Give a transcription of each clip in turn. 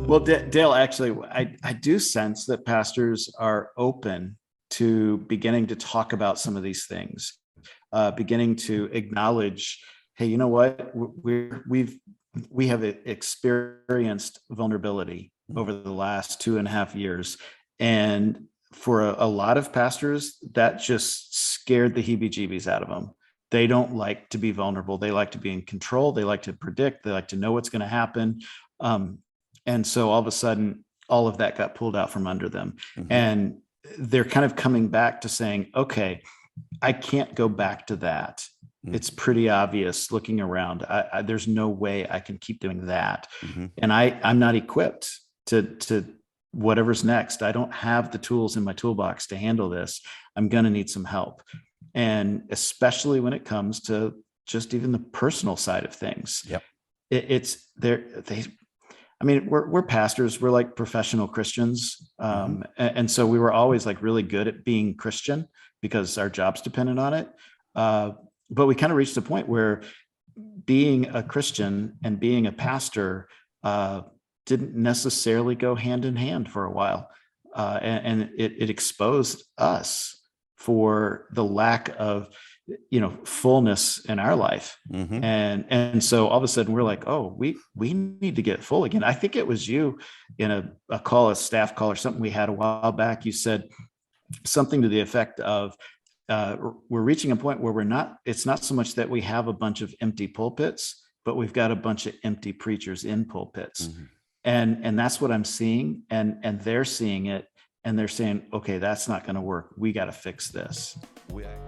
Well, Dale, actually, I do sense that pastors are open to beginning to talk about some of these things, beginning to acknowledge, hey, you know what, we have experienced vulnerability over the last 2.5 years, and for a lot of pastors, that just scared the heebie-jeebies out of them. They don't like to be vulnerable. They like to be in control. They like to predict. They like to know what's going to happen. And so all of a sudden, all of that got pulled out from under them. Mm-hmm. And they're kind of coming back to saying, okay, I can't go back to that. Mm-hmm. It's pretty obvious looking around. There's no way I can keep doing that. Mm-hmm. And I'm not equipped to whatever's next. I don't have the tools in my toolbox to handle this. I'm going to need some help. And especially when it comes to just even the personal side of things. Yep. It's there. We're pastors. We're like professional Christians. And so we were always like really good at being Christian because our job's dependent on it. But we kind of reached a point where being a Christian and being a pastor didn't necessarily go hand in hand for a while. And it exposed us for the lack of, fullness in our life. Mm-hmm. And so all of a sudden we're like, oh, we need to get full again. I think it was you in a staff call or something we had a while back. You said something to the effect of, we're reaching a point where it's not so much that we have a bunch of empty pulpits, but we've got a bunch of empty preachers in pulpits. Mm-hmm. And that's what I'm seeing. And they're seeing it. And they're saying, okay, that's not going to work. We got to fix this.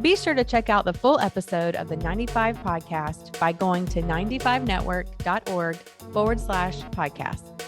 Be sure to check out the full episode of the 95 podcast by going to 95network.org/podcast.